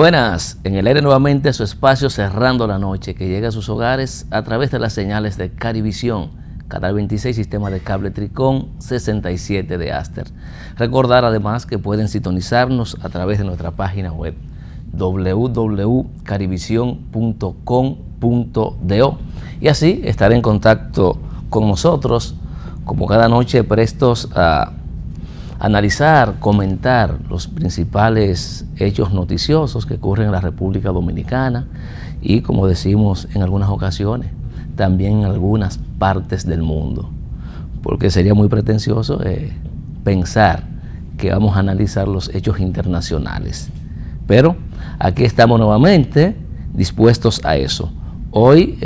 Buenas, en el aire nuevamente su espacio Cerrando la Noche, que llega a sus hogares a través de las señales de Carivisión, Canal 26, sistema de cable Tricón, 67 de Aster. Recordar además que pueden sintonizarnos a través de nuestra página web www.carivision.com.do y así estar en contacto con nosotros, como cada noche, prestos a analizar, comentar los principales hechos noticiosos que ocurren en la República Dominicana y, como decimos en algunas ocasiones, también en algunas partes del mundo, porque sería muy pretencioso pensar que vamos a analizar los hechos internacionales. Pero aquí estamos nuevamente dispuestos a eso. Hoy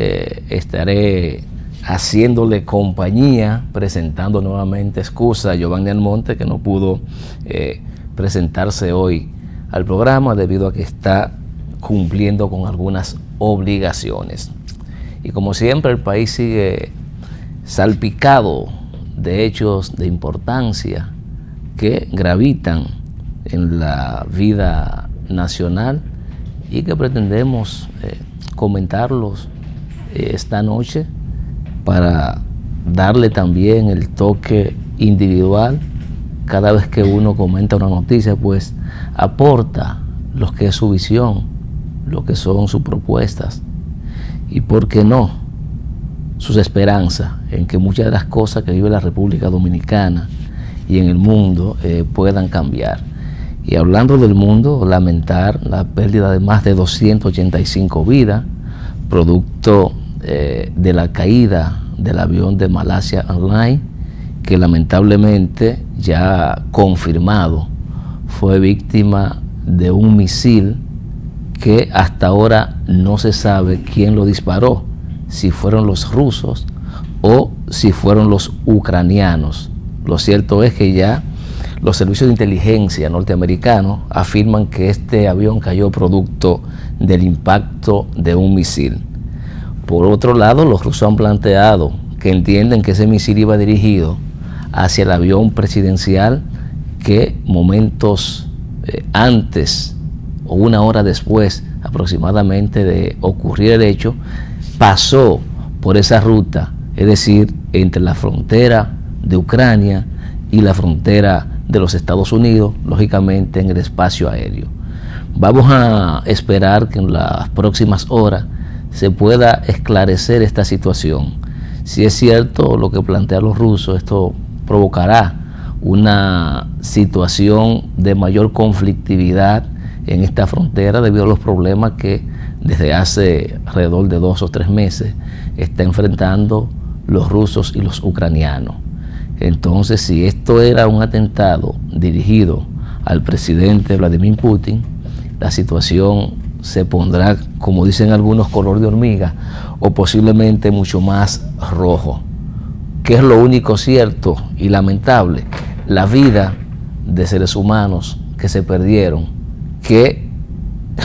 estaré haciéndole compañía, presentando nuevamente excusa a Giovanni Almonte, que no pudo presentarse hoy al programa debido a que está cumpliendo con algunas obligaciones. Y como siempre, el país sigue salpicado de hechos de importancia que gravitan en la vida nacional y que pretendemos comentarlos esta noche, para darle también el toque individual. Cada vez que uno comenta una noticia, pues aporta lo que es su visión, lo que son sus propuestas y, ¿por qué no?, sus esperanzas en que muchas de las cosas que vive la República Dominicana y en el mundo puedan cambiar. Y hablando del mundo, lamentar la pérdida de más de 285 vidas, producto de la caída del avión de Malaysia Airlines, que lamentablemente, ya confirmado, fue víctima de un misil que hasta ahora no se sabe quién lo disparó, si fueron los rusos o si fueron los ucranianos. Lo cierto es que ya los servicios de inteligencia norteamericanos afirman que este avión cayó producto del impacto de un misil. Por otro lado, los rusos han planteado que entienden que ese misil iba dirigido hacia el avión presidencial que momentos antes o una hora después aproximadamente de ocurrir el hecho, pasó por esa ruta, es decir, entre la frontera de Ucrania y la frontera de los Estados Unidos, lógicamente en el espacio aéreo. Vamos a esperar que en las próximas horas se pueda esclarecer esta situación. Si es cierto lo que plantean los rusos, esto provocará una situación de mayor conflictividad en esta frontera debido a los problemas que desde hace alrededor de 2 o 3 meses está enfrentando los rusos y los ucranianos. Entonces, si esto era un atentado dirigido al presidente Vladimir Putin, la situación se pondrá, como dicen algunos, color de hormiga o posiblemente mucho más rojo. ¿Qué es lo único cierto y lamentable? La vida de seres humanos que se perdieron, que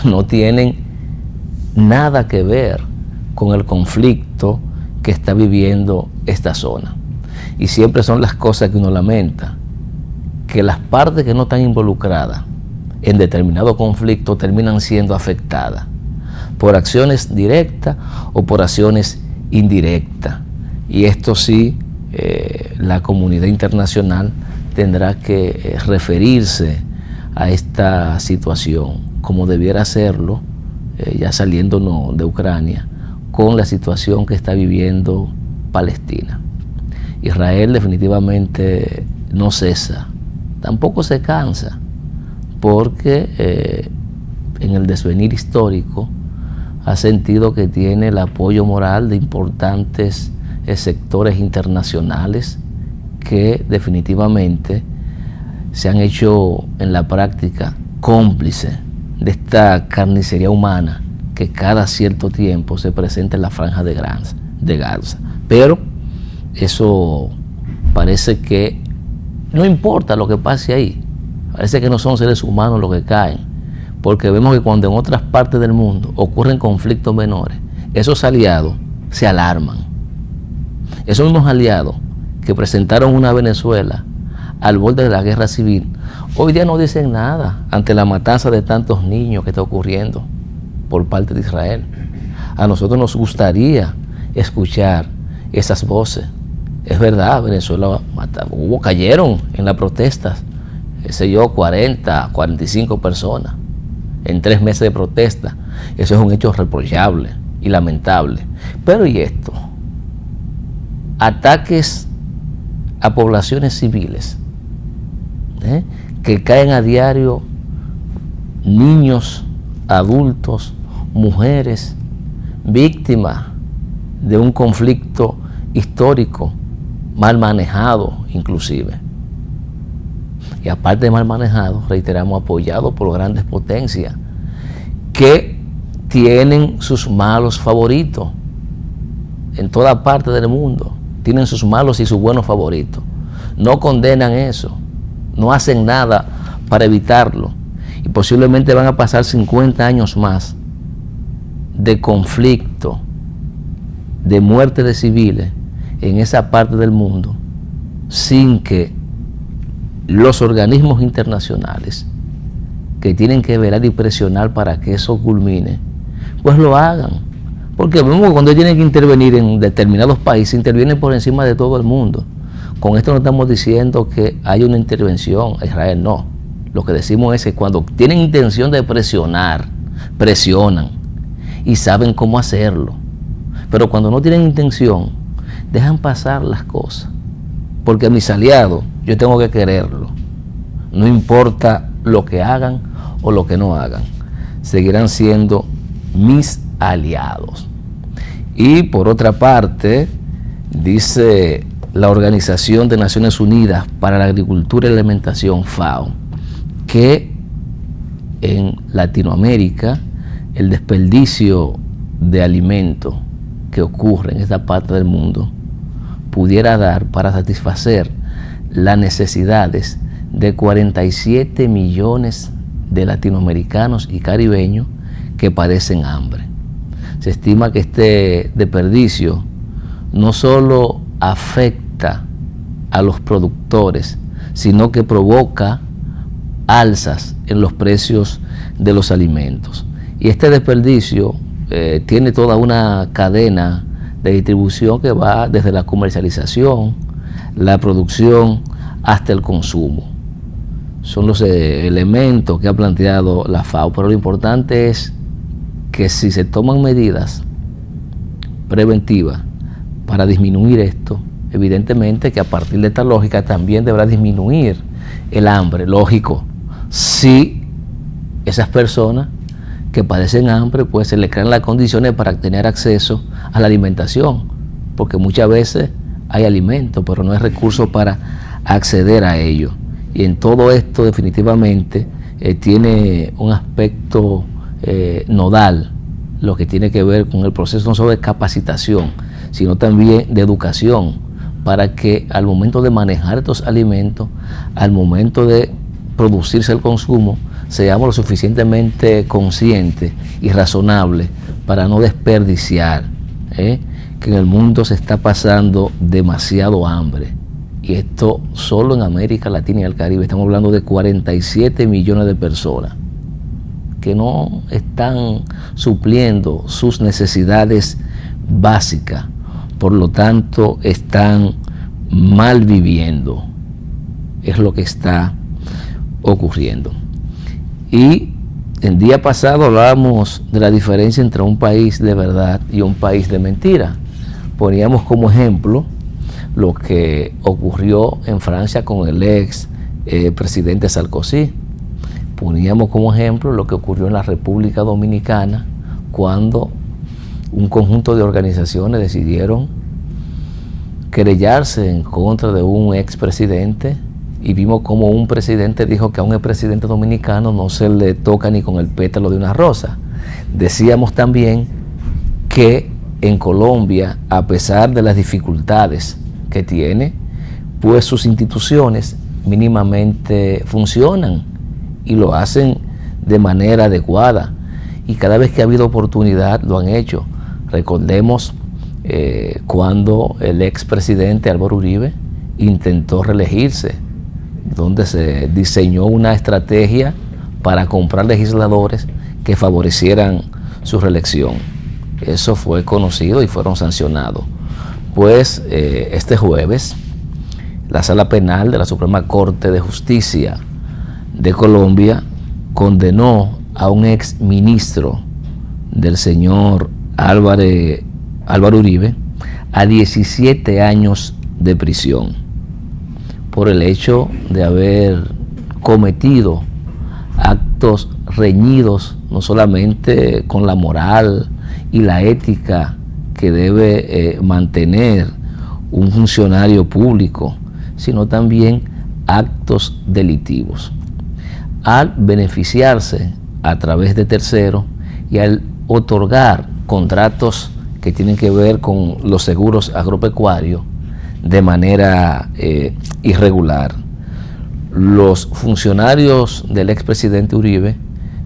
no tienen nada que ver con el conflicto que está viviendo esta zona. Y siempre son las cosas que uno lamenta, que las partes que no están involucradas en determinado conflicto terminan siendo afectadas por acciones directas o por acciones indirectas. Y esto sí, la comunidad internacional tendrá que referirse a esta situación como debiera hacerlo, ya saliéndonos de Ucrania, con la situación que está viviendo Palestina. Israel definitivamente no cesa, tampoco se cansa, porque en el desvenir histórico ha sentido que tiene el apoyo moral de importantes sectores internacionales que definitivamente se han hecho en la práctica cómplices de esta carnicería humana que cada cierto tiempo se presenta en la franja de Gaza. Pero eso parece que no importa lo que pase ahí. Parece que no son seres humanos los que caen, porque vemos que cuando en otras partes del mundo ocurren conflictos menores, esos aliados se alarman. Esos mismos aliados que presentaron una Venezuela al borde de la guerra civil, Hoy día no dicen nada ante la matanza de tantos niños que está ocurriendo por parte de Israel. A nosotros nos gustaría escuchar esas voces. Es verdad, Venezuela cayeron en las protestas, 40, 45 personas en 3 meses de protesta. Eso es un hecho reprochable y lamentable. Pero ¿y esto? Ataques a poblaciones civiles, que caen a diario niños, adultos, mujeres, víctimas de un conflicto histórico mal manejado inclusive. Y aparte de mal manejado, reiteramos, apoyado por grandes potencias que tienen sus malos favoritos en toda parte del mundo. Tienen sus malos y sus buenos favoritos. No condenan eso, no hacen nada para evitarlo, y posiblemente van a pasar 50 años más de conflicto, de muerte de civiles en esa parte del mundo, sin que los organismos internacionales que tienen que velar y presionar para que eso culmine, pues lo hagan. Porque vemos que cuando tienen que intervenir en determinados países, intervienen por encima de todo el mundo. Con esto no estamos diciendo que hay una intervención a Israel, no. Lo que decimos es que cuando tienen intención de presionar, presionan y saben cómo hacerlo. Pero cuando no tienen intención, dejan pasar las cosas. Porque a mis aliados yo tengo que quererlo. No importa lo que hagan o lo que no hagan. Seguirán siendo mis aliados. Y por otra parte, dice la Organización de Naciones Unidas para la Agricultura y la Alimentación, FAO, que en Latinoamérica el desperdicio de alimentos que ocurre en esta parte del mundo pudiera dar para satisfacer las necesidades de 47 millones de latinoamericanos y caribeños que padecen hambre. Se estima que este desperdicio no solo afecta a los productores, sino que provoca alzas en los precios de los alimentos. Y este desperdicio tiene toda una cadena de distribución que va desde la comercialización, la producción, hasta el consumo. Son los elementos que ha planteado la FAO, pero lo importante es que si se toman medidas preventivas para disminuir esto, evidentemente que a partir de esta lógica también deberá disminuir el hambre, lógico, si esas personas que padecen hambre, pues se les crean las condiciones para tener acceso a la alimentación, porque muchas veces hay alimento, pero no hay recursos para acceder a ello. Y en todo esto definitivamente tiene un aspecto nodal, lo que tiene que ver con el proceso no solo de capacitación, sino también de educación, para que al momento de manejar estos alimentos, al momento de producirse el consumo, seamos lo suficientemente conscientes y razonables para no desperdiciar, que en el mundo se está pasando demasiado hambre. Y esto solo en América Latina y el Caribe. Estamos hablando de 47 millones de personas que no están supliendo sus necesidades básicas. Por lo tanto, están mal viviendo. Es lo que está ocurriendo. Y el día pasado hablábamos de la diferencia entre un país de verdad y un país de mentira. Poníamos como ejemplo lo que ocurrió en Francia con el ex presidente Sarkozy. Poníamos como ejemplo lo que ocurrió en la República Dominicana cuando un conjunto de organizaciones decidieron querellarse en contra de un expresidente, y vimos como un presidente dijo que a un expresidente dominicano no se le toca ni con el pétalo de una rosa. Decíamos también que en Colombia, a pesar de las dificultades que tiene, pues sus instituciones mínimamente funcionan y lo hacen de manera adecuada, y cada vez que ha habido oportunidad lo han hecho. Recordemos cuando el expresidente Álvaro Uribe intentó reelegirse donde se diseñó una estrategia para comprar legisladores que favorecieran su reelección. Eso fue conocido y fueron sancionados. Pues este jueves, la Sala Penal de la Suprema Corte de Justicia de Colombia condenó a un ex ministro del señor Álvaro Uribe a 17 años de prisión por el hecho de haber cometido actos reñidos no solamente con la moral y la ética que debe mantener un funcionario público, sino también actos delictivos. Al beneficiarse a través de terceros y al otorgar contratos que tienen que ver con los seguros agropecuarios de manera irregular. Los funcionarios del expresidente Uribe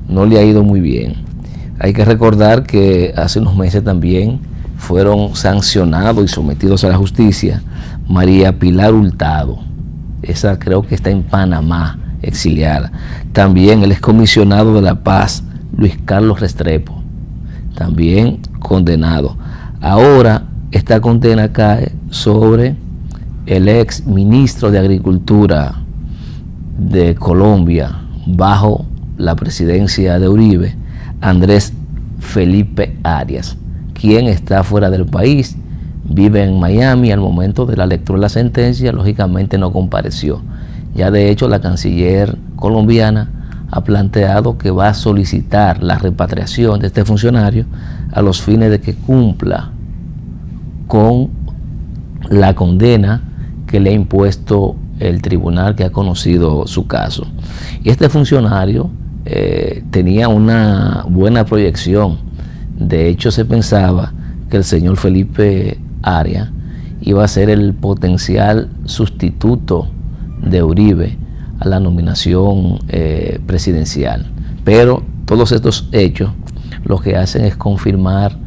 no le ha ido muy bien. Hay que recordar que hace unos meses también fueron sancionados y sometidos a la justicia María Pilar Hurtado. Esa creo que está en Panamá, exiliada. También el excomisionado de La Paz, Luis Carlos Restrepo, también condenado. Ahora esta condena cae sobre el ex ministro de Agricultura de Colombia bajo la presidencia de Uribe, Andrés Felipe Arias, quien está fuera del país, vive en Miami. Al momento de la lectura de la sentencia, lógicamente no compareció. Ya de hecho la canciller colombiana ha planteado que va a solicitar la repatriación de este funcionario a los fines de que cumpla con la condena que le ha impuesto el tribunal que ha conocido su caso. Y este funcionario tenía una buena proyección. De hecho, se pensaba que el señor Felipe Arias iba a ser el potencial sustituto de Uribe a la nominación presidencial. Pero todos estos hechos lo que hacen es confirmar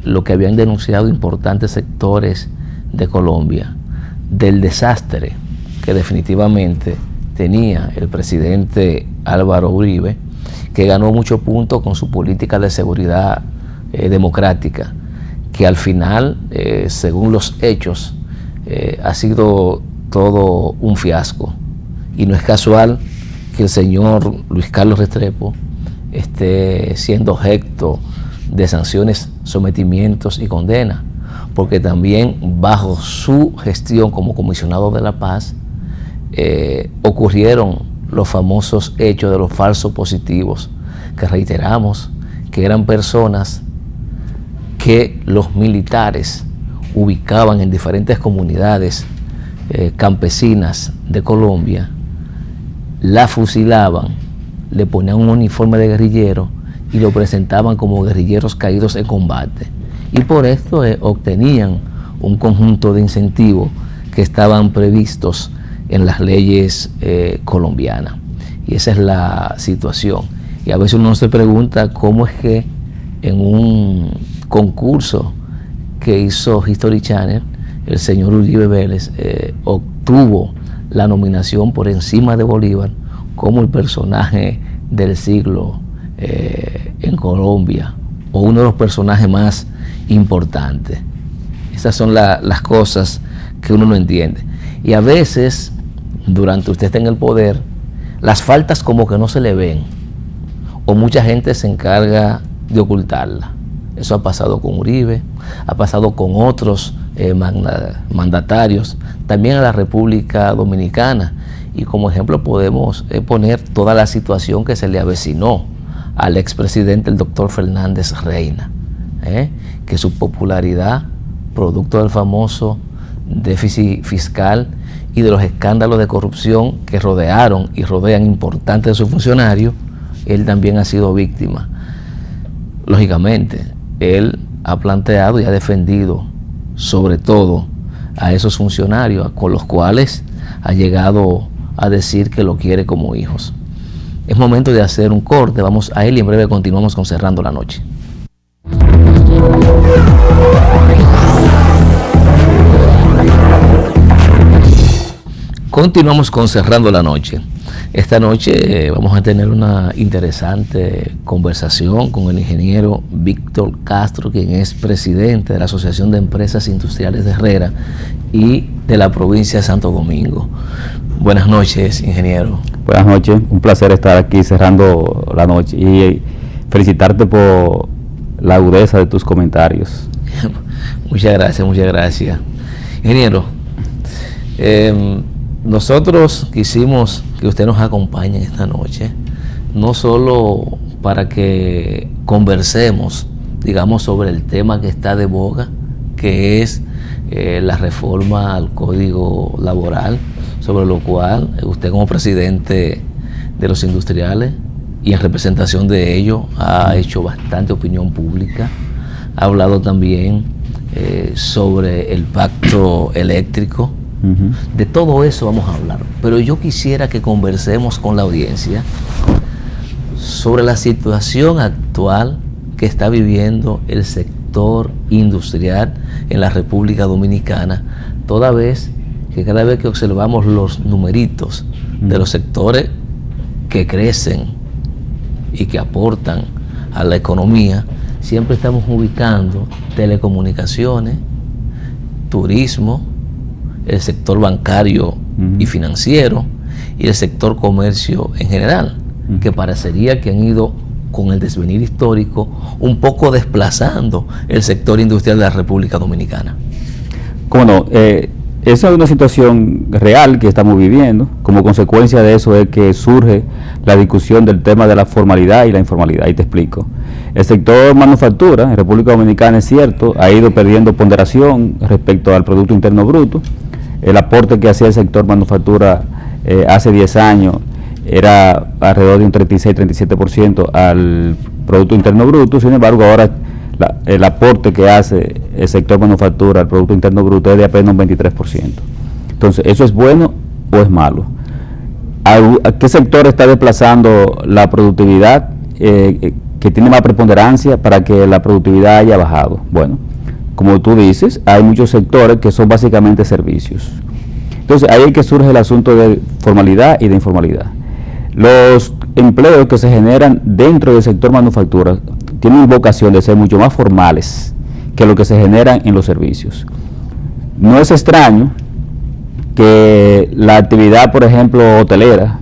lo que habían denunciado importantes sectores de Colombia, del desastre que definitivamente tenía el presidente Álvaro Uribe, que ganó muchos puntos con su política de seguridad democrática, que al final, según los hechos, ha sido todo un fiasco. Y no es casual que el señor Luis Carlos Restrepo esté siendo objeto de sanciones, sometimientos y condenas, porque también bajo su gestión como comisionado de la paz ocurrieron los famosos hechos de los falsos positivos, que reiteramos que eran personas que los militares ubicaban en diferentes comunidades campesinas de Colombia, la fusilaban, le ponían un uniforme de guerrillero y lo presentaban como guerrilleros caídos en combate. Y por esto obtenían un conjunto de incentivos que estaban previstos en las leyes colombianas. Y esa es la situación. Y a veces uno se pregunta cómo es que en un concurso que hizo History Channel, el señor Uribe Vélez obtuvo la nominación por encima de Bolívar como el personaje del siglo en Colombia, o uno de los personajes más importantes. Esas son las cosas que uno no entiende. Y a veces, durante usted está en el poder, las faltas como que no se le ven, o mucha gente se encarga de ocultarla. Eso ha pasado con Uribe, ha pasado con otros mandatarios, también en la República Dominicana. Y como ejemplo podemos poner toda la situación que se le avecinó al expresidente, el doctor Fernández Reina, que su popularidad, producto del famoso déficit fiscal y de los escándalos de corrupción que rodearon y rodean importantes de sus funcionarios, él también ha sido víctima. Lógicamente, él ha planteado y ha defendido sobre todo a esos funcionarios con los cuales ha llegado a decir que lo quiere como hijos. Es momento de hacer un corte, vamos a él y en breve continuamos con Cerrando la Noche. Continuamos con Cerrando la Noche. Esta noche vamos a tener una interesante conversación con el ingeniero Víctor Castro, quien es presidente de la Asociación de Empresas Industriales de Herrera y de la provincia de Santo Domingo. Buenas noches, ingeniero. Buenas noches, un placer estar aquí cerrando la noche y felicitarte por la agudeza de tus comentarios. Muchas gracias, muchas gracias. Ingeniero, nosotros quisimos que usted nos acompañe esta noche, no solo para que conversemos, digamos, sobre el tema que está de boga, que es la reforma al Código Laboral, sobre lo cual usted como presidente de los industriales y en representación de ello ha hecho bastante opinión pública, ha hablado también sobre el pacto eléctrico. De todo eso vamos a hablar, pero yo quisiera que conversemos con la audiencia sobre la situación actual que está viviendo el sector industrial en la República Dominicana, toda vez que cada vez que observamos los numeritos de los sectores que crecen y que aportan a la economía, siempre estamos ubicando telecomunicaciones, turismo, el sector bancario y financiero y el sector comercio en general, que parecería que han ido con el desvenir histórico un poco desplazando el sector industrial de la República Dominicana. ¿Cómo no? Esa es una situación real que estamos viviendo. Como consecuencia de eso es que surge la discusión del tema de la formalidad y la informalidad, y te explico. El sector manufactura en República Dominicana, es cierto, ha ido perdiendo ponderación respecto al Producto Interno Bruto. El aporte que hacía el sector manufactura hace 10 años era alrededor de un 36-37% al Producto Interno Bruto. Sin embargo, ahora el aporte que hace el sector manufactura al Producto Interno Bruto es de apenas un 23%. Entonces, ¿eso es bueno o es malo? ¿A qué sector está desplazando la productividad que tiene más preponderancia para que la productividad haya bajado? Bueno, como tú dices, hay muchos sectores que son básicamente servicios. Entonces, ahí es que surge el asunto de formalidad y de informalidad. Los empleos que se generan dentro del sector manufactura tienen vocación de ser mucho más formales que lo que se generan en los servicios. No es extraño que la actividad, por ejemplo, hotelera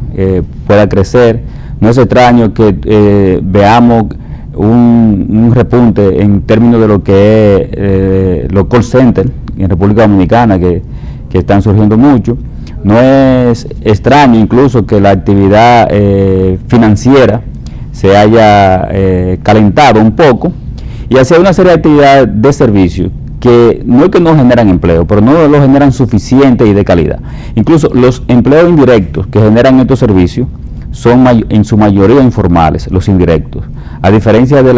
pueda crecer. No es extraño que veamos un repunte en términos de lo que es los call centers en República Dominicana, que están surgiendo mucho. No es extraño incluso que la actividad financiera se haya calentado un poco, y hacia una serie de actividades de servicio que no es que no generan empleo, pero no lo generan suficiente y de calidad. Incluso los empleos indirectos que generan estos servicios son en su mayoría informales, los indirectos, a diferencia de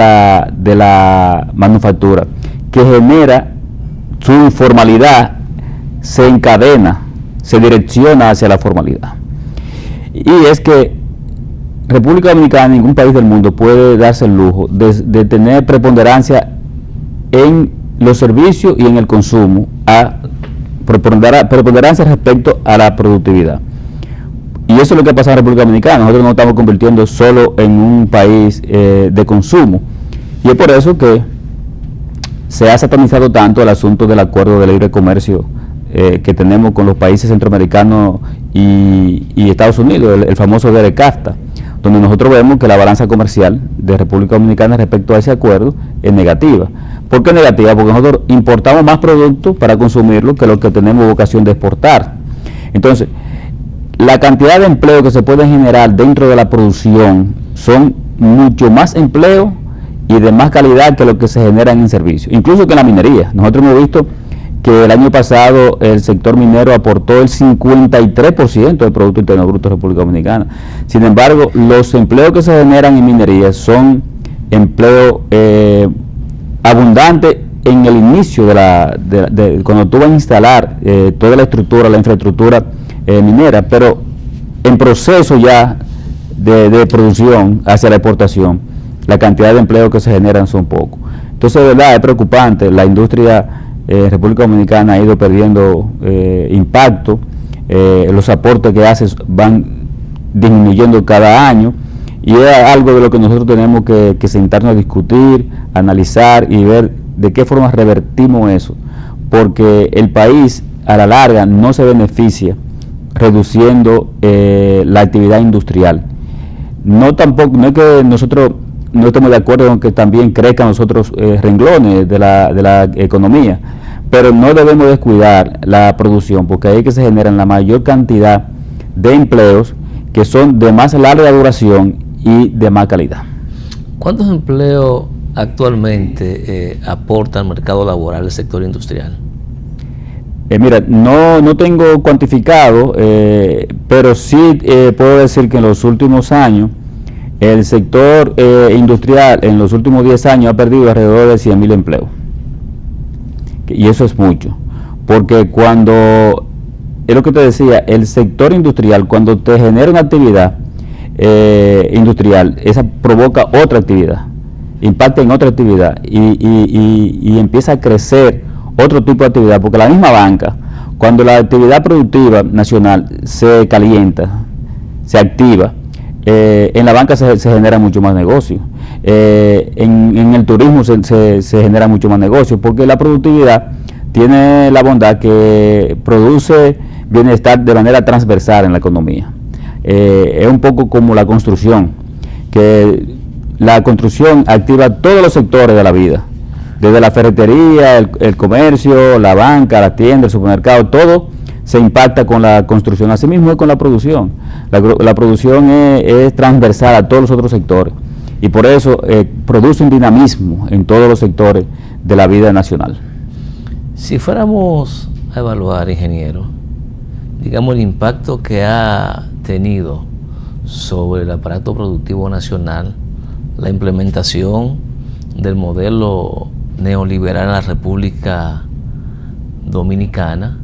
la manufactura, que genera su informalidad, se encadena, se direcciona hacia la formalidad. Y es que República Dominicana, ningún país del mundo puede darse el lujo de tener preponderancia en los servicios y en el consumo, preponderancia respecto a la productividad. Y eso es lo que pasa en República Dominicana. Nosotros nos estamos convirtiendo solo en un país de consumo. Y es por eso que se ha satanizado tanto el asunto del acuerdo de libre comercio que tenemos con los países centroamericanos y Estados Unidos, el famoso DERECAFTA, donde nosotros vemos que la balanza comercial de República Dominicana respecto a ese acuerdo es negativa. ¿Por qué negativa? Porque nosotros importamos más productos para consumirlos que los que tenemos vocación de exportar. Entonces, la cantidad de empleo que se puede generar dentro de la producción son mucho más empleo y de más calidad que lo que se generan en servicios, incluso que en la minería. Nosotros hemos visto que el año pasado el sector minero aportó el 53% del Producto Interno Bruto de República Dominicana. Sin embargo, los empleos que se generan en minería son empleos abundantes en el inicio cuando tú vas a instalar toda la estructura, la infraestructura minera, pero en proceso ya de producción hacia la exportación, la cantidad de empleos que se generan son pocos. Entonces, de verdad, es preocupante. La industria República Dominicana ha ido perdiendo impacto los aportes que haces van disminuyendo cada año, y es algo de lo que nosotros tenemos que sentarnos a discutir, analizar y ver de qué forma revertimos eso, porque el país a la larga no se beneficia reduciendo la actividad industrial. No es que nosotros no estemos de acuerdo con que también crezcan los otros renglones de la economía, pero no debemos descuidar la producción, porque ahí es que se generan la mayor cantidad de empleos que son de más larga duración y de más calidad. ¿Cuántos empleos actualmente aporta al mercado laboral el sector industrial? Mira, no tengo cuantificado, pero sí puedo decir que en los últimos años el sector industrial en los últimos 10 años ha perdido alrededor de 100.000 empleos. Y eso es mucho, porque cuando, es lo que te decía, el sector industrial, cuando te genera una actividad industrial, esa provoca otra actividad, impacta en otra actividad y empieza a crecer otro tipo de actividad, porque la misma banca, cuando la actividad productiva nacional se calienta, se activa, en la banca se genera mucho más negocio, en el turismo se genera mucho más negocio, porque la productividad tiene la bondad que produce bienestar de manera transversal en la economía. Es un poco como la construcción, que la construcción activa todos los sectores de la vida, desde la ferretería, el comercio, la banca, la tienda, el supermercado, todo se impacta con la construcción. Asimismo es con la producción. La producción es transversal a todos los otros sectores, y por eso produce un dinamismo en todos los sectores de la vida nacional. Si fuéramos a evaluar, ingeniero, digamos el impacto que ha tenido sobre el aparato productivo nacional la implementación del modelo neoliberal en la República Dominicana,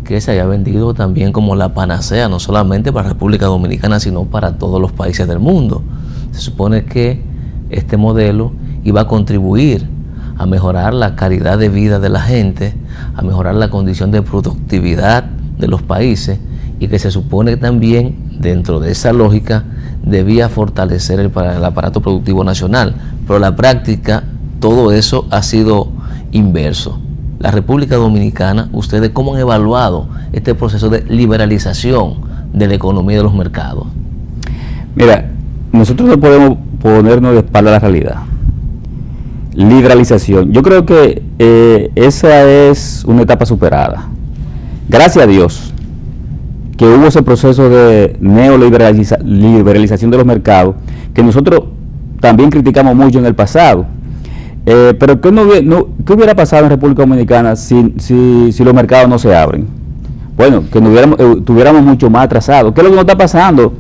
que se haya vendido también como la panacea, no solamente para la República Dominicana, sino para todos los países del mundo. Se supone que este modelo iba a contribuir a mejorar la calidad de vida de la gente, a mejorar la condición de productividad de los países, y que se supone también, dentro de esa lógica, debía fortalecer el aparato productivo nacional. Pero en la práctica todo eso ha sido inverso. La República Dominicana, ¿ustedes cómo han evaluado este proceso de liberalización de la economía y de los mercados? Mira, nosotros no podemos ponernos de espalda a la realidad. Liberalización, yo creo que esa es una etapa superada. Gracias a Dios que hubo ese proceso de neoliberalización de los mercados, que nosotros también criticamos mucho en el pasado. Pero ¿qué hubiera pasado en República Dominicana si los mercados no se abren? Bueno, que tuviéramos mucho más atrasados. ¿Qué es lo que nos está pasando?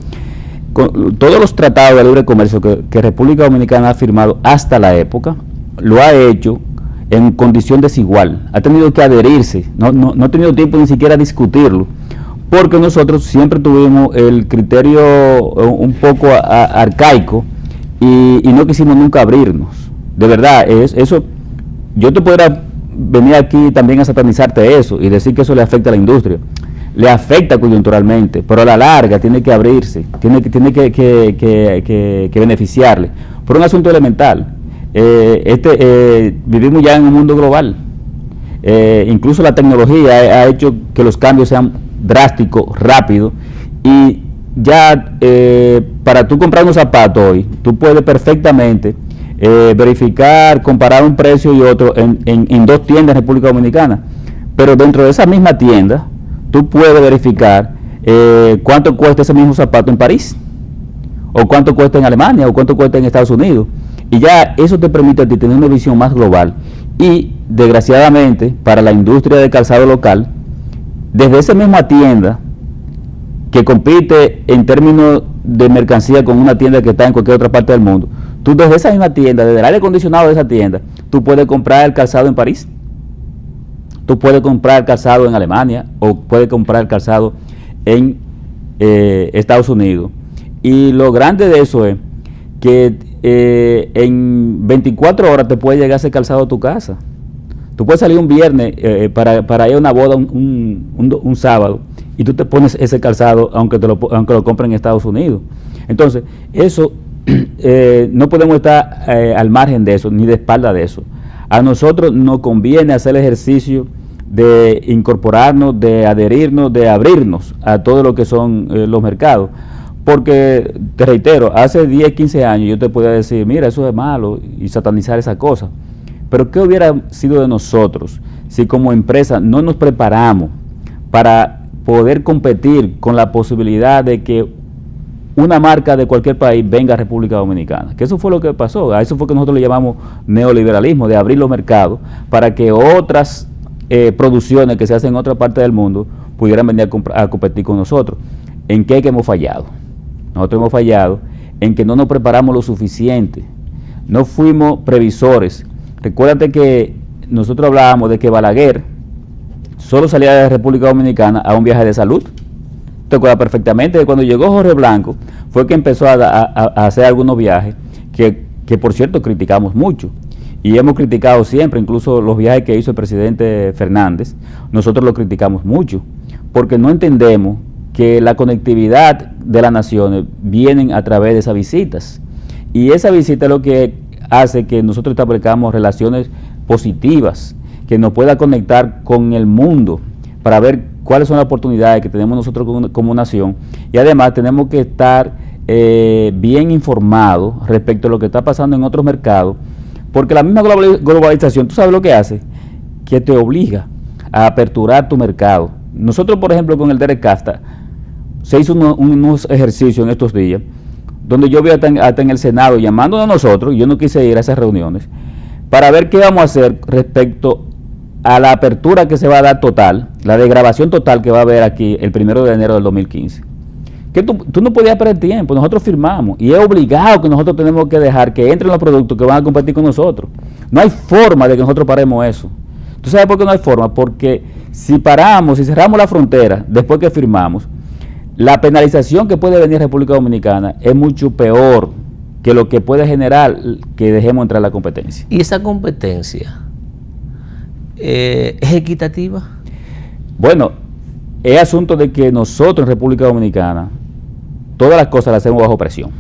Con todos los tratados de libre comercio que República Dominicana ha firmado hasta la época, lo ha hecho en condición desigual. Ha tenido que adherirse, no ha tenido tiempo ni siquiera a discutirlo, porque nosotros siempre tuvimos el criterio un poco arcaico y no quisimos nunca abrirnos. De verdad, eso, yo te podría venir aquí también a satanizarte eso y decir que eso le afecta a la industria. Le afecta coyunturalmente, pero a la larga tiene que abrirse, tiene que beneficiarle. Por un asunto elemental, vivimos ya en un mundo global. Incluso la tecnología ha hecho que los cambios sean drásticos, rápidos, y ya para tú comprar un zapato hoy, tú puedes perfectamente verificar, comparar un precio y otro en dos tiendas en República Dominicana, pero dentro de esa misma tienda tú puedes verificar cuánto cuesta ese mismo zapato en París, o cuánto cuesta en Alemania, o cuánto cuesta en Estados Unidos, y ya eso te permite a ti tener una visión más global. Y desgraciadamente para la industria de calzado local, desde esa misma tienda que compite en términos de mercancía con una tienda que está en cualquier otra parte del mundo, tú desde esa misma tienda, desde el aire acondicionado de esa tienda, tú puedes comprar el calzado en París, tú puedes comprar el calzado en Alemania, o puedes comprar el calzado en Estados Unidos. Y lo grande de eso es que en 24 horas te puede llegar ese calzado a tu casa. Tú puedes salir un viernes para ir a una boda un sábado, y tú te pones ese calzado aunque lo compren en Estados Unidos. Entonces, eso no podemos estar al margen de eso, ni de espalda de eso. A nosotros nos conviene hacer el ejercicio de incorporarnos, de adherirnos, de abrirnos a todo lo que son los mercados. Porque, te reitero, hace 10, 15 años yo te podía decir, mira, eso es malo, y satanizar esa cosa. Pero ¿qué hubiera sido de nosotros si como empresa no nos preparamos para poder competir con la posibilidad de que una marca de cualquier país venga a República Dominicana? Que eso fue lo que pasó. A eso fue que nosotros le llamamos neoliberalismo, de abrir los mercados para que otras producciones que se hacen en otra parte del mundo pudieran venir a competir con nosotros. ¿En qué es que hemos fallado? Nosotros hemos fallado en que no nos preparamos lo suficiente, no fuimos previsores. Recuérdate que nosotros hablábamos de que Balaguer solo salía de la República Dominicana a un viaje de salud. Te acuerdas perfectamente de cuando llegó Jorge Blanco, fue que empezó a hacer algunos viajes que por cierto criticamos mucho. Y hemos criticado siempre, incluso los viajes que hizo el presidente Fernández, nosotros lo criticamos mucho, porque no entendemos que la conectividad de las naciones vienen a través de esas visitas. Y esa visita es lo que hace que nosotros establezcamos relaciones positivas, que nos pueda conectar con el mundo para ver cuáles son las oportunidades que tenemos nosotros como nación. Y además tenemos que estar bien informados respecto a lo que está pasando en otros mercados, porque la misma globalización, ¿tú sabes lo que hace? Que te obliga a aperturar tu mercado. Nosotros, por ejemplo, con el Derek Kafta, se hizo unos ejercicios en estos días, donde yo vi hasta en el Senado llamándonos a nosotros, y yo no quise ir a esas reuniones, para ver qué vamos a hacer respecto a la apertura que se va a dar total, la desgravación total que va a haber aquí el 1 de enero del 2015. Que tú no podías perder tiempo, nosotros firmamos, y es obligado que nosotros tenemos que dejar que entren los productos que van a competir con nosotros. No hay forma de que nosotros paremos eso. ¿Tú sabes por qué no hay forma? Porque si paramos, si cerramos la frontera después que firmamos, la penalización que puede venir a República Dominicana es mucho peor que lo que puede generar que dejemos entrar la competencia. ¿Y esa competencia es equitativa? Bueno, es asunto de que nosotros en República Dominicana todas las cosas las hacemos bajo presión.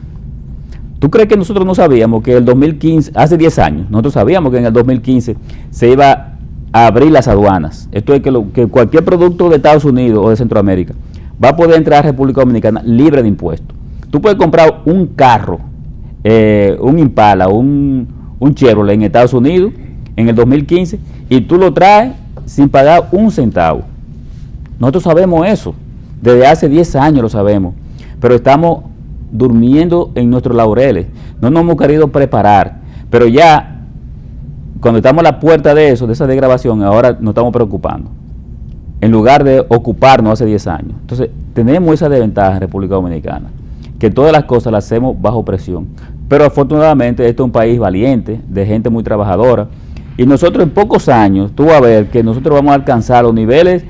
¿Tú crees que nosotros no sabíamos que el 2015, hace 10 años, nosotros sabíamos que en el 2015 se iba a abrir las aduanas? Esto es que cualquier producto de Estados Unidos o de Centroamérica va a poder entrar a República Dominicana libre de impuestos. Tú puedes comprar un carro, un Impala, un Chevrolet en Estados Unidos en el 2015 y tú lo traes sin pagar un centavo. Nosotros sabemos eso, desde hace 10 años lo sabemos, pero estamos durmiendo en nuestros laureles, no nos hemos querido preparar, pero ya cuando estamos a la puerta de eso, de esa desgravación, ahora nos estamos preocupando, en lugar de ocuparnos hace 10 años. Entonces, tenemos esa desventaja en República Dominicana, que todas las cosas las hacemos bajo presión, pero afortunadamente este es un país valiente, de gente muy trabajadora, y nosotros en pocos años, tú vas a ver que nosotros vamos a alcanzar los niveles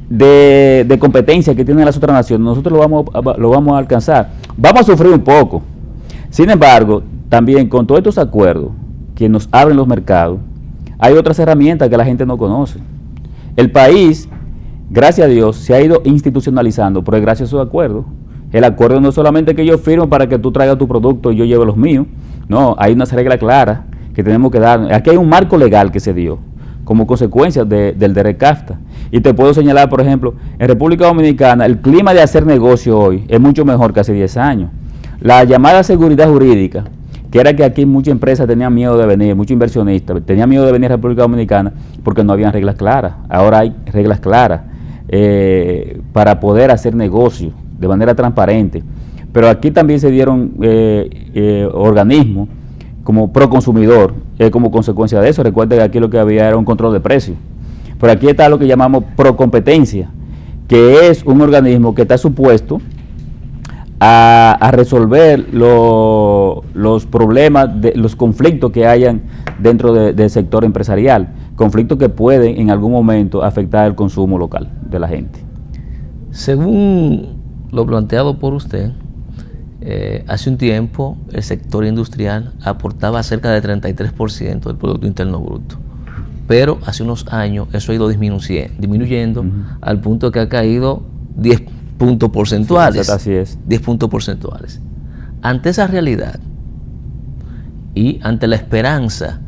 de competencia que tienen las otras naciones, nosotros lo vamos a alcanzar. Vamos a sufrir un poco. Sin embargo, también con todos estos acuerdos que nos abren los mercados, hay otras herramientas que la gente no conoce. El país, gracias a Dios, se ha ido institucionalizando, pero es gracias a esos acuerdos. El acuerdo no es solamente que yo firmo para que tú traigas tu producto y yo lleve los míos. No, hay unas reglas claras que tenemos que dar. Aquí hay un marco legal que se dio como consecuencia del Derek Kafta. Y te puedo señalar, por ejemplo, en República Dominicana, el clima de hacer negocio hoy es mucho mejor que hace 10 años. La llamada seguridad jurídica, que era que aquí muchas empresas tenían miedo de venir, muchos inversionistas tenían miedo de venir a República Dominicana porque no habían reglas claras. Ahora hay reglas claras para poder hacer negocio de manera transparente. Pero aquí también se dieron organismos como Proconsumidor, como consecuencia de eso. Recuerda que aquí lo que había era un control de precios. Pero aquí está lo que llamamos Procompetencia, que es un organismo que está supuesto a resolver los problemas, los conflictos que hayan dentro del sector empresarial, conflictos que pueden en algún momento afectar el consumo local de la gente. Según lo planteado por usted, hace un tiempo el sector industrial aportaba cerca del 33% del Producto Interno Bruto, pero hace unos años eso ha ido disminuyendo al punto que ha caído 10 puntos porcentuales. Sí, así es. 10 puntos porcentuales. Ante esa realidad y ante la esperanza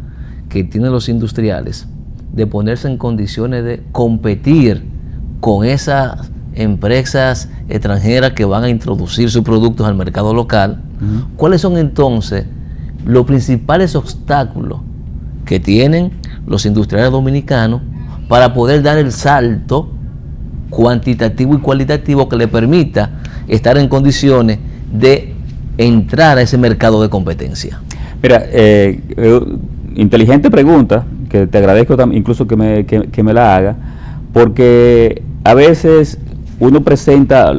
que tienen los industriales de ponerse en condiciones de competir con esas empresas extranjeras que van a introducir sus productos al mercado local, ¿cuáles son entonces los principales obstáculos que tienen los industriales dominicanos para poder dar el salto cuantitativo y cualitativo que le permita estar en condiciones de entrar a ese mercado de competencia? Mira, inteligente pregunta, que te agradezco incluso que me la haga, porque a veces uno presenta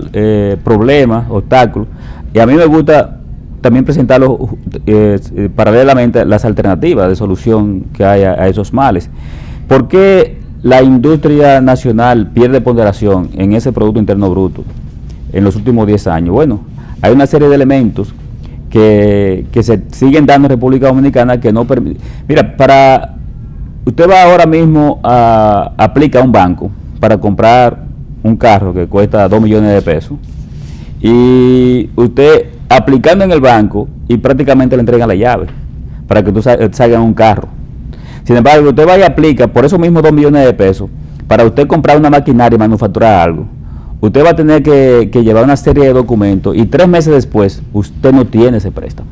problemas, obstáculos, y a mí me gusta también presentarlos paralelamente las alternativas de solución que hay a esos males. ¿Por qué la industria nacional pierde ponderación en ese Producto Interno Bruto en los últimos 10 años? Bueno, hay una serie de elementos que se siguen dando en República Dominicana que no permiten. Mira, usted va ahora mismo aplica a un banco para comprar un carro que cuesta 2 millones de pesos, y usted aplicando en el banco y prácticamente le entregan la llave para que tú salgas un carro. Sin embargo, usted va y aplica por esos mismos 2 millones de pesos para usted comprar una maquinaria y manufacturar algo. Usted va a tener que llevar una serie de documentos y 3 meses después usted no tiene ese préstamo.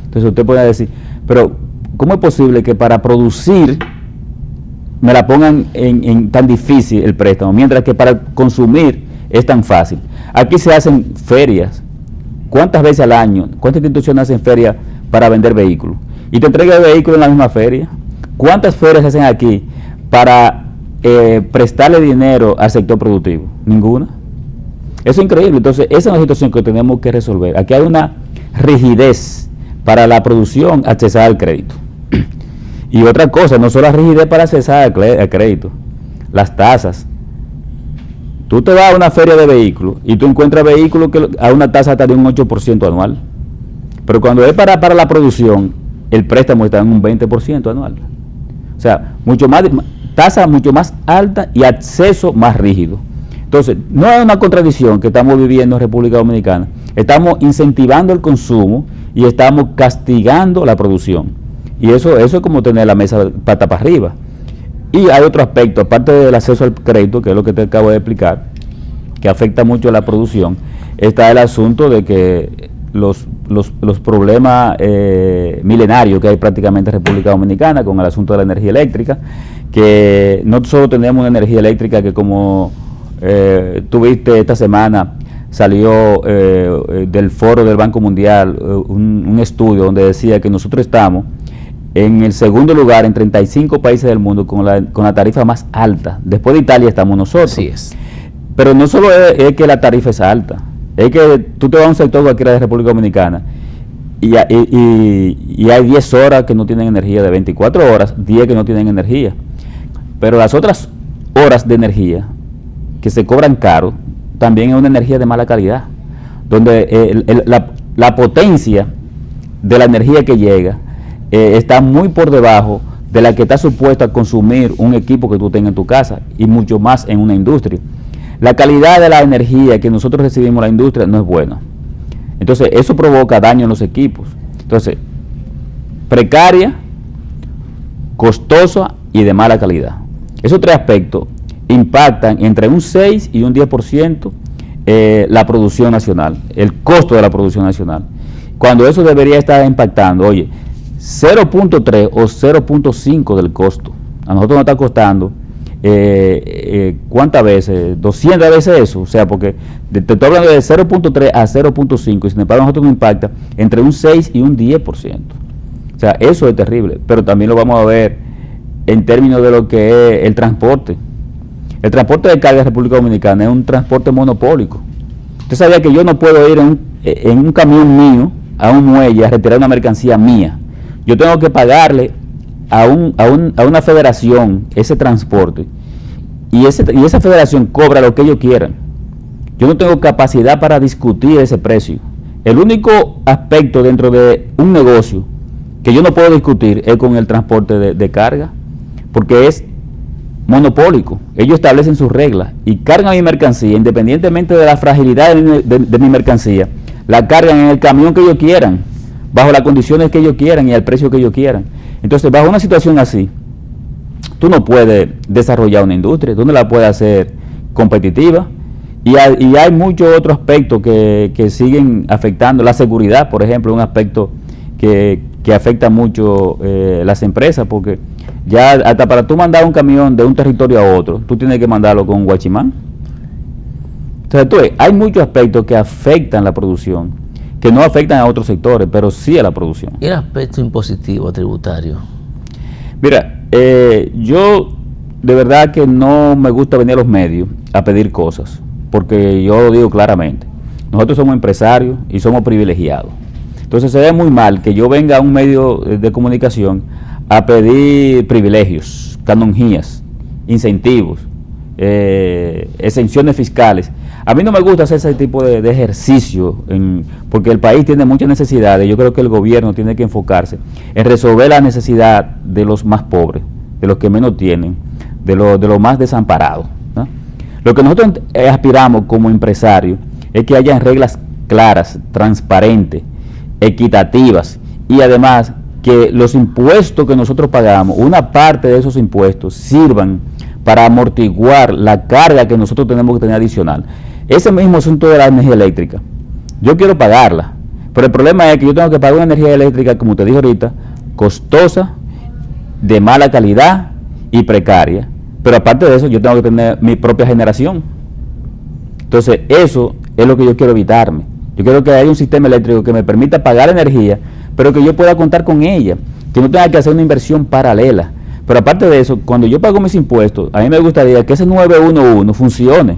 Entonces usted puede decir, pero ¿cómo es posible que para producir me la pongan en tan difícil el préstamo, mientras que para consumir es tan fácil? Aquí se hacen ferias. ¿Cuántas veces al año? ¿Cuántas instituciones hacen ferias para vender vehículos? Y te entrega el vehículo en la misma feria. ¿Cuántas ferias se hacen aquí para prestarle dinero al sector productivo? Ninguna. Eso es increíble. Entonces, esa es una situación que tenemos que resolver. Aquí hay una rigidez para la producción accesar al crédito. Y otra cosa, no solo la rigidez para accesar al crédito, las tasas. Tú te vas a una feria de vehículos y tú encuentras vehículos que a una tasa hasta de un 8% anual. Pero cuando es para la producción, el préstamo está en un 20% anual. O sea, tasa mucho más alta y acceso más rígido. Entonces, no es una contradicción que estamos viviendo en República Dominicana. Estamos incentivando el consumo y estamos castigando la producción. Y eso es como tener la mesa pata para arriba. Y hay otro aspecto, aparte del acceso al crédito, que es lo que te acabo de explicar, que afecta mucho a la producción, está el asunto de que los problemas milenarios que hay prácticamente en República Dominicana con el asunto de la energía eléctrica, que no solo tenemos una energía eléctrica que, como tuviste esta semana, salió del foro del Banco Mundial un estudio donde decía que nosotros estamos en el segundo lugar en 35 países del mundo con la tarifa más alta. Después de Italia estamos nosotros. Así es. Pero no solo es que la tarifa es alta, es que tú te vas a un sector cualquiera de República Dominicana y hay 10 horas que no tienen energía, de 24 horas, 10 que no tienen energía. Pero las otras horas de energía que se cobran caro, también es una energía de mala calidad, donde la potencia de la energía que llega está muy por debajo de la que está supuesta a consumir un equipo que tú tengas en tu casa, y mucho más en una industria. La calidad de la energía que nosotros recibimos en la industria no es buena. Entonces, eso provoca daño en los equipos. Entonces, precaria, costosa y de mala calidad. Esos tres aspectos impactan entre un 6 y un 10% la producción nacional, el costo de la producción nacional. Cuando eso debería estar impactando, oye, 0.3 o 0.5 del costo. A nosotros nos está costando, ¿cuántas veces? 200 veces eso. O sea, porque te estoy hablando de 0.3 a 0.5 y sin embargo a nosotros nos impacta entre un 6 y un 10%. O sea, eso es terrible. Pero también lo vamos a ver en términos de lo que es el transporte. El transporte de carga de República Dominicana es un transporte monopólico. Usted sabía que yo no puedo ir en un camión mío a un muelle a retirar una mercancía mía. Yo tengo que pagarle a una federación ese transporte y esa federación cobra lo que ellos quieran. Yo no tengo capacidad para discutir ese precio. El único aspecto dentro de un negocio que yo no puedo discutir es con el transporte de carga, porque es monopólico. Ellos establecen sus reglas y cargan mi mercancía, independientemente de la fragilidad de mi mercancía, la cargan en el camión que ellos quieran, bajo las condiciones que ellos quieran y al precio que ellos quieran. Entonces, bajo una situación así, tú no puedes desarrollar una industria, tú no la puedes hacer competitiva, y hay muchos otros aspectos que siguen afectando. La seguridad, por ejemplo, es un aspecto que afecta mucho las empresas, porque ya hasta para tú mandar un camión de un territorio a otro, tú tienes que mandarlo con un guachimán. Entonces, hay muchos aspectos que afectan la producción, que no afectan a otros sectores, pero sí a la producción. ¿Y el aspecto impositivo tributario? Mira, yo de verdad que no me gusta venir a los medios a pedir cosas, porque yo lo digo claramente, nosotros somos empresarios y somos privilegiados. Entonces se ve muy mal que yo venga a un medio de comunicación a pedir privilegios, canonjías, incentivos, exenciones fiscales. A mí no me gusta hacer ese tipo de ejercicio, porque el país tiene muchas necesidades. Yo creo que el gobierno tiene que enfocarse en resolver la necesidad de los más pobres, de los que menos tienen, de los más desamparados, ¿no? Lo que nosotros aspiramos como empresarios es que hayan reglas claras, transparentes, equitativas, y además que los impuestos que nosotros pagamos, una parte de esos impuestos sirvan para amortiguar la carga que nosotros tenemos que tener adicional. Ese mismo asunto de la energía eléctrica, yo quiero pagarla, pero el problema es que yo tengo que pagar una energía eléctrica, como te dije ahorita, costosa, de mala calidad y precaria, pero aparte de eso yo tengo que tener mi propia generación. Entonces eso es lo que yo quiero evitarme. Yo quiero que haya un sistema eléctrico que me permita pagar energía, pero que yo pueda contar con ella, que no tenga que hacer una inversión paralela. Pero aparte de eso, cuando yo pago mis impuestos, a mí me gustaría que ese 911 funcione,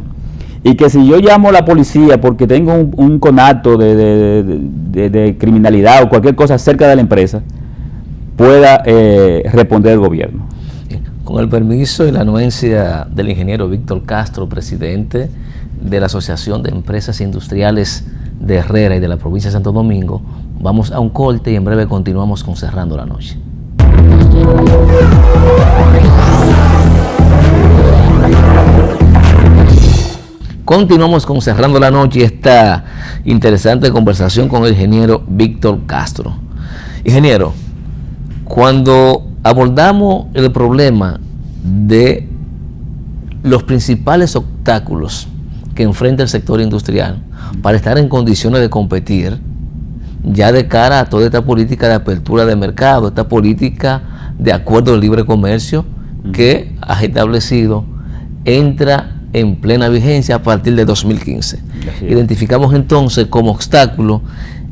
y que si yo llamo a la policía porque tengo un conato de criminalidad o cualquier cosa cerca de la empresa, pueda responder el gobierno. Con el permiso y la anuencia del ingeniero Víctor Castro, presidente de la Asociación de Empresas Industriales de Herrera y de la provincia de Santo Domingo, vamos a un corte y en breve continuamos con Cerrando la Noche. Continuamos con Cerrando la Noche y esta interesante conversación con el ingeniero Víctor Castro. Ingeniero, cuando abordamos el problema de los principales obstáculos que enfrenta el sector industrial para estar en condiciones de competir, ya de cara a toda esta política de apertura de mercado, esta política de acuerdo de libre comercio que ha establecido, entra en plena vigencia a partir de 2015. Identificamos entonces como obstáculo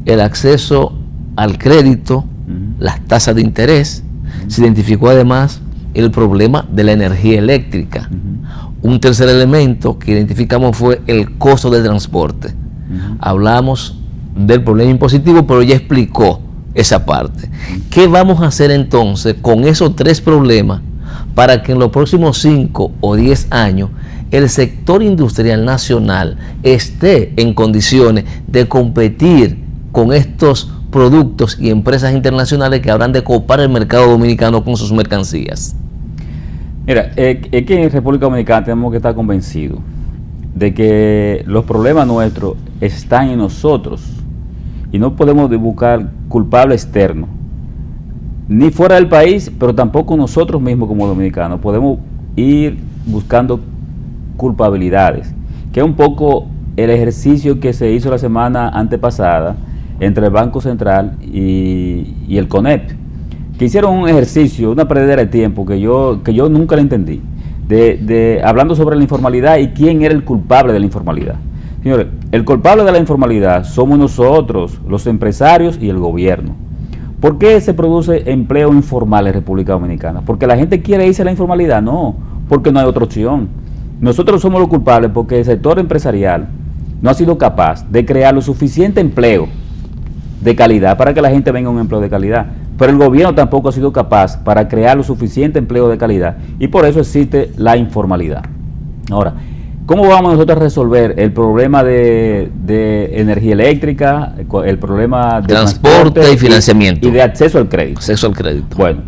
el acceso al crédito, las tasas de interés. Se identificó además el problema de la energía eléctrica. Un tercer elemento que identificamos fue el costo del transporte. Hablamos del problema impositivo, pero ya explicó esa parte. ¿Qué vamos a hacer entonces con esos tres problemas para que en los próximos 5 o 10 años el sector industrial nacional esté en condiciones de competir con estos productos y empresas internacionales que habrán de copar el mercado dominicano con sus mercancías? Mira, es que en República Dominicana tenemos que estar convencidos de que los problemas nuestros están en nosotros y no podemos buscar culpable externo, ni fuera del país, pero tampoco nosotros mismos como dominicanos podemos ir buscando culpabilidades, que es un poco el ejercicio que se hizo la semana antepasada entre el Banco Central y el CONEP, que hicieron un ejercicio, una perdedera de tiempo que yo nunca la entendí, hablando sobre la informalidad y quién era el culpable de la informalidad. Señores, el culpable de la informalidad somos nosotros, los empresarios y el gobierno. ¿Por qué se produce empleo informal en República Dominicana? ¿Porque la gente quiere irse a la informalidad? No, porque no hay otra opción. Nosotros somos los culpables porque el sector empresarial no ha sido capaz de crear lo suficiente empleo de calidad para que la gente venga a un empleo de calidad, pero el gobierno tampoco ha sido capaz para crear lo suficiente empleo de calidad y por eso existe la informalidad. Ahora, ¿cómo vamos nosotros a resolver el problema de energía eléctrica, el problema de transporte y financiamiento y de acceso al crédito? Acceso al crédito. Bueno,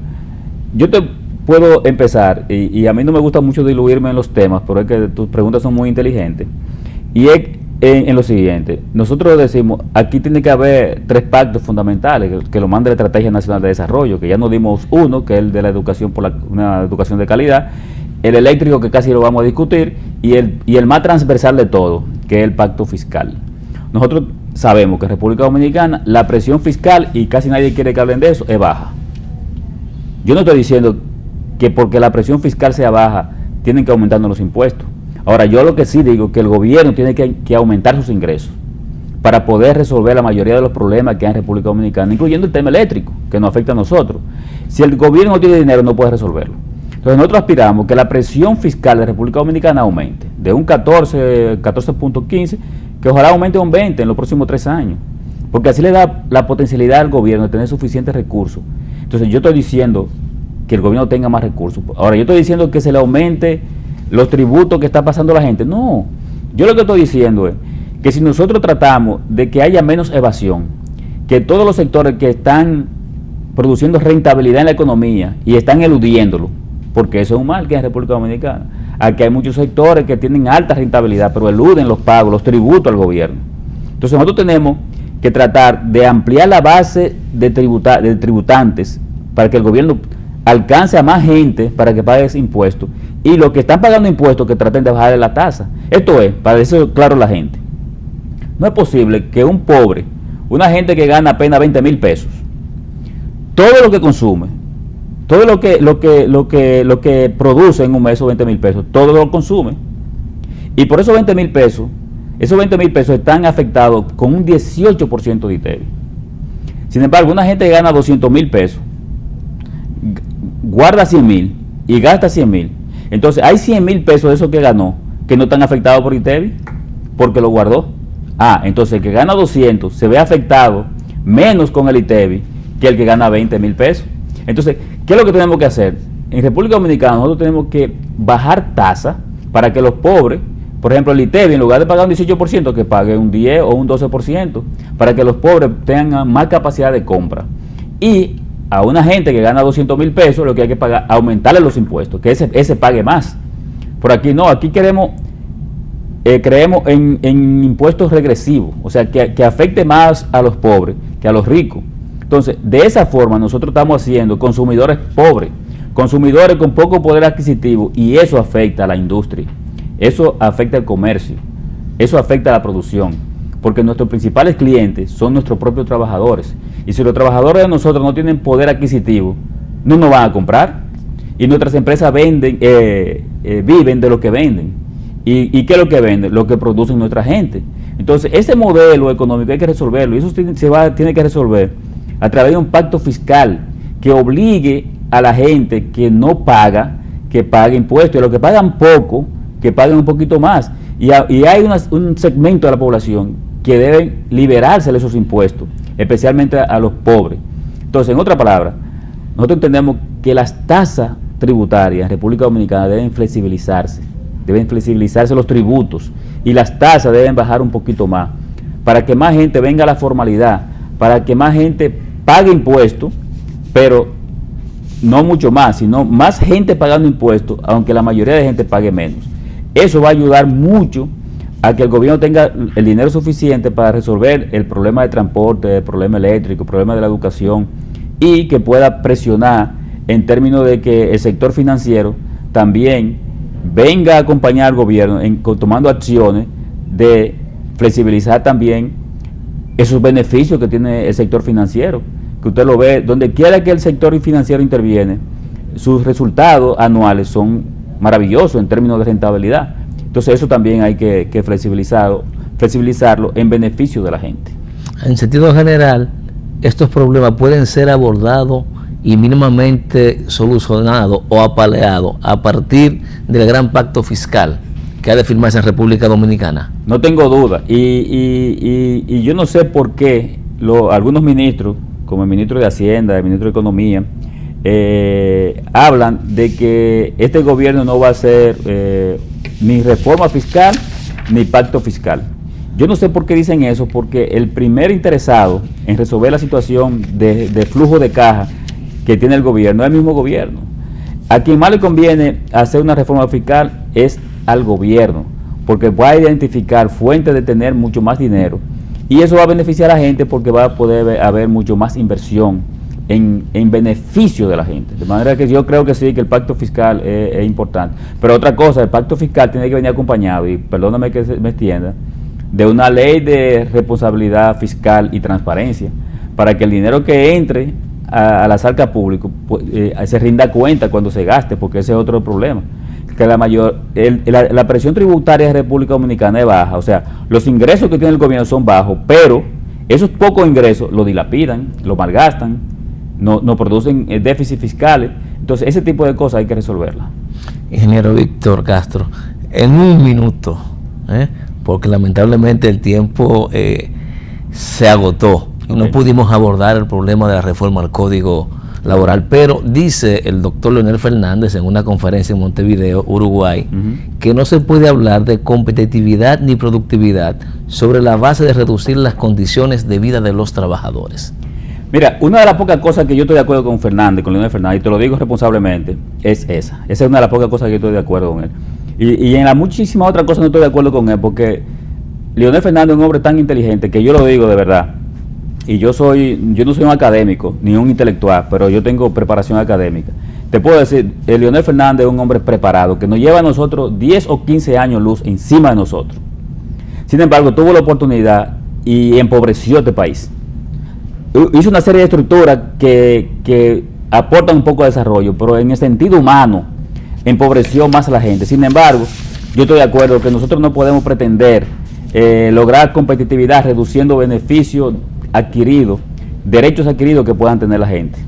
yo te puedo empezar, y a mí no me gusta mucho diluirme en los temas, pero es que tus preguntas son muy inteligentes, y es en lo siguiente. Nosotros decimos, aquí tiene que haber 3 pactos fundamentales, que lo manda la Estrategia Nacional de Desarrollo, que ya nos dimos uno, que es el de la educación por una educación de calidad, el eléctrico, que casi lo vamos a discutir, y el más transversal de todo, que es el pacto fiscal. Nosotros sabemos que en República Dominicana la presión fiscal, y casi nadie quiere que hablen de eso, es baja. Yo no estoy diciendo que porque la presión fiscal sea baja, tienen que aumentar los impuestos. Ahora, yo lo que sí digo es que el gobierno tiene que aumentar sus ingresos para poder resolver la mayoría de los problemas que hay en República Dominicana, incluyendo el tema eléctrico, que nos afecta a nosotros. Si el gobierno no tiene dinero, no puede resolverlo. Entonces, nosotros aspiramos que la presión fiscal de República Dominicana aumente, de un 14.15, que ojalá aumente a un 20 en los próximos 3 años, porque así le da la potencialidad al gobierno de tener suficientes recursos. Entonces, yo estoy diciendo que el gobierno tenga más recursos. Ahora, yo estoy diciendo que se le aumente los tributos que está pasando la gente. No, yo lo que estoy diciendo es que si nosotros tratamos de que haya menos evasión, que todos los sectores que están produciendo rentabilidad en la economía y están eludiéndolo, porque eso es un mal que hay en República Dominicana. Aquí hay muchos sectores que tienen alta rentabilidad, pero eluden los pagos, los tributos al gobierno. Entonces nosotros tenemos que tratar de ampliar la base de tributantes para que el gobierno alcance a más gente para que pague ese impuesto, y los que están pagando impuestos que traten de bajarle la tasa. Esto es, para decirlo claro a la gente, no es posible que un pobre, una gente que gana apenas 20,000 pesos, todo lo que consume, todo lo que produce en un mes, esos 20,000 pesos, todo lo consume, y por esos 20,000 pesos, están afectados con un 18% de ITEVI. Sin embargo, una gente que gana 200,000 pesos, guarda 100,000 y gasta 100,000. Entonces hay 100,000 pesos de esos que ganó que no están afectados por ITEVI porque lo guardó. Entonces el que gana 200 se ve afectado menos con el ITEVI que el que gana 20,000 pesos. Entonces, ¿qué es lo que tenemos que hacer? En República Dominicana nosotros tenemos que bajar tasa para que los pobres, por ejemplo el ITEVI, en lugar de pagar un 18%, que pague un 10 o un 12%, para que los pobres tengan más capacidad de compra. Y a una gente que gana 200,000 pesos, lo que hay que pagar, aumentarle los impuestos, que ese pague más. Por aquí no, aquí creemos en impuestos regresivos, o sea, que afecte más a los pobres que a los ricos. Entonces, de esa forma nosotros estamos haciendo consumidores pobres, consumidores con poco poder adquisitivo, y eso afecta a la industria, eso afecta al comercio, eso afecta a la producción, porque nuestros principales clientes son nuestros propios trabajadores. Y si los trabajadores de nosotros no tienen poder adquisitivo, no nos van a comprar. Y nuestras empresas viven de lo que venden. ¿Y qué es lo que venden? Lo que producen nuestra gente. Entonces, ese modelo económico hay que resolverlo. Y eso tiene que resolver a través de un pacto fiscal que obligue a la gente que no paga, que pague impuestos. Y a los que pagan poco, que paguen un poquito más. Y hay un segmento de la población que deben liberarse de esos impuestos, especialmente a los pobres. Entonces, en otra palabra, nosotros entendemos que las tasas tributarias en República Dominicana deben flexibilizarse los tributos, y las tasas deben bajar un poquito más, para que más gente venga a la formalidad, para que más gente pague impuestos, pero no mucho más, sino más gente pagando impuestos, aunque la mayoría de gente pague menos. Eso va a ayudar mucho a que el gobierno tenga el dinero suficiente para resolver el problema de transporte, el problema eléctrico, el problema de la educación, y que pueda presionar en términos de que el sector financiero también venga a acompañar al gobierno tomando acciones de flexibilizar también esos beneficios que tiene el sector financiero, que usted lo ve, donde quiera que el sector financiero interviene, sus resultados anuales son maravillosos en términos de rentabilidad. Entonces eso también hay que flexibilizarlo en beneficio de la gente. En sentido general, estos problemas pueden ser abordados y mínimamente solucionados o apaleados a partir del gran pacto fiscal que ha de firmarse en República Dominicana. No tengo duda, y yo no sé por qué algunos ministros, como el ministro de Hacienda, el ministro de Economía, hablan de que este gobierno no va a hacer ni reforma fiscal ni pacto fiscal. Yo no sé por qué dicen eso, porque el primer interesado en resolver la situación de flujo de caja que tiene el gobierno es el mismo gobierno. a quien más le conviene hacer una reforma fiscal es al gobierno, porque va a identificar fuentes de tener mucho más dinero, y eso va a beneficiar a la gente porque va a poder haber mucho más inversión en beneficio de la gente. De manera que yo creo que sí, que el pacto fiscal es importante. Pero otra cosa, el pacto fiscal tiene que venir acompañado, y perdóname que me extienda, de una ley de responsabilidad fiscal y transparencia, para que el dinero que entre a las arcas públicas se rinda cuenta cuando se gaste, porque ese es otro problema. Que la presión tributaria de República Dominicana es baja, o sea, los ingresos que tiene el gobierno son bajos, pero esos pocos ingresos lo dilapidan, lo malgastan, no producen déficits fiscales. Entonces ese tipo de cosas hay que resolverlas. Ingeniero Víctor Castro, en un minuto, porque lamentablemente el tiempo se agotó y no pudimos abordar el problema de la reforma al Código Laboral, pero dice el doctor Leonel Fernández en una conferencia en Montevideo, Uruguay, que no se puede hablar de competitividad ni productividad sobre la base de reducir las condiciones de vida de los trabajadores. Mira, una de las pocas cosas que yo estoy de acuerdo con Fernández, con Leonel Fernández, y te lo digo responsablemente, es esa. Esa es una de las pocas cosas que yo estoy de acuerdo con él. Y en las muchísimas otras cosas no estoy de acuerdo con él, porque Leonel Fernández es un hombre tan inteligente que yo lo digo de verdad. Y yo no soy un académico, ni un intelectual, pero yo tengo preparación académica. Te puedo decir, Leonel Fernández es un hombre preparado, que nos lleva a nosotros 10 o 15 años luz encima de nosotros. Sin embargo, tuvo la oportunidad y empobreció este país. Hizo una serie de estructuras que aportan un poco de desarrollo, pero en el sentido humano empobreció más a la gente. Sin embargo, yo estoy de acuerdo que nosotros no podemos pretender lograr competitividad reduciendo beneficios adquiridos, derechos adquiridos que puedan tener la gente.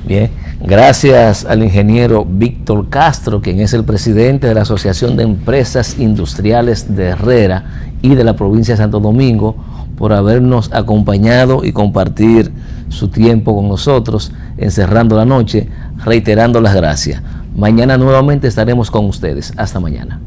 Bien, gracias al ingeniero Víctor Castro, quien es el presidente de la Asociación de Empresas Industriales de Herrera y de la provincia de Santo Domingo, por habernos acompañado y compartir su tiempo con nosotros, encerrando la noche, reiterando las gracias. Mañana nuevamente estaremos con ustedes. Hasta mañana.